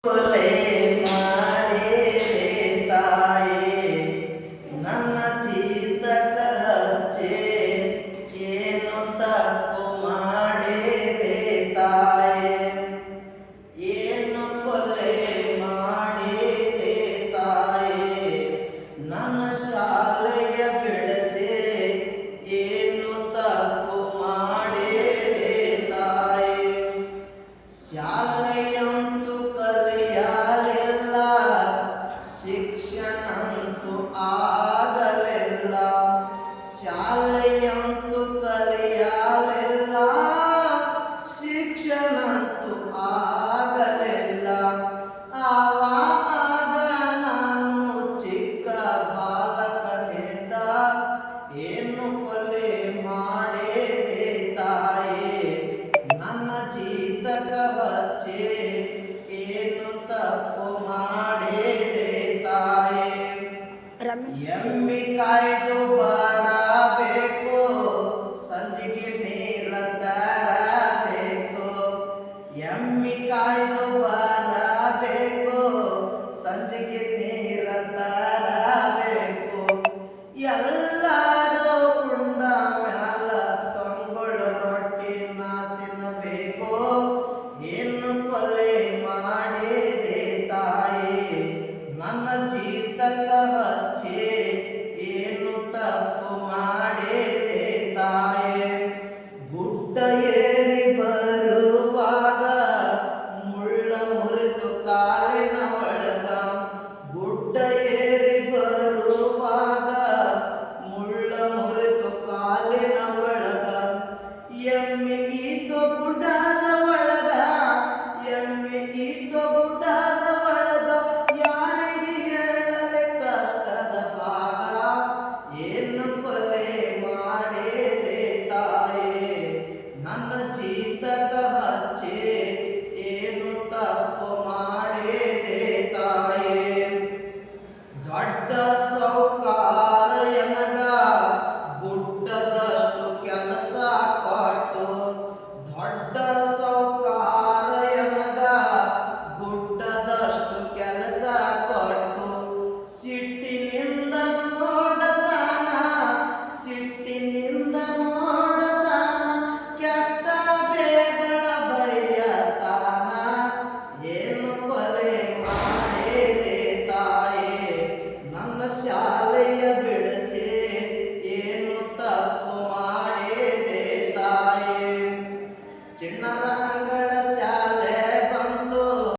ಕೊಲೆ ಮಾಡಿದೆ ತಾಯಿ ನನ್ನ ಚೀತಕ ಹಚ್ಚೆ ಏನು ತಪ್ಪು ಮಾಡಿದೆ ತಾಯಿ ಏನು ಕೊಲೆ ಮಾಡಿದೆ ತಾಯಿ ನನ್ನ ಶಾಲೆಯ ಬಿಡಿಸಿ ಏನು ತಪ್ಪು ಮಾಡಿದೆ ತಾಯಿ ಶಾಲೆಯಂತೂ ಕಲಿಯಲಿಲ್ಲ ಶಿಕ್ಷಣಂತೂ ಆಗಲಿಲ್ಲ ಶಾಲೆಯಂತೂ ಕಲಿಯಲಿಲ್ಲ ಶಿಕ್ಷಣಂತೂ ಆಗಲಿಲ್ಲ ಆವಾಗ ನಾನು ಚಿಕ್ಕ ಬಾಲಕನಿದ್ದ ಏನು ಕೊಲೆ ಮಾಡಿದೆ ತಾಯಿ ನನ್ನ ಚೀತಕ ಹಚ್ಚಿ ಏನು ತಪ್ಪು ಮಾಡಿದೆ ತಾಯಿ ಎಮ್ಮಿ ಕಾಯ್ದು ಬರಬೇಕು ಸಂಜಿಗೆ ನೀರ ತರಬೇಕು ಎಮ್ಮಿ ಕಾಯ್ದು ಬರಬೇಕು ಸಂಜಿಗೆ ನೀರ ತರಬೇಕು ಎಲ್ಲರೂ ಉಂಡ ಮ್ಯಾಲ ತೊಂಗುಳ ರೊಟ್ಟಿನ ತಿನ್ನಬೇಕು ಏನು ಕೊಲೆ ಮಾಡಿದೆ ತಾಯಿ ನನ್ನ ಚೀತಕ ಹಚ್ಚಿ ಏನು ತಪ್ಪು ಮಾಡಿದೆ ತಾಯಿ ಗುಡ್ಡ ಏರಿ ಬರುವಾಗ ಮುಳ್ಳ ಮುರಿದು ಕಾಲ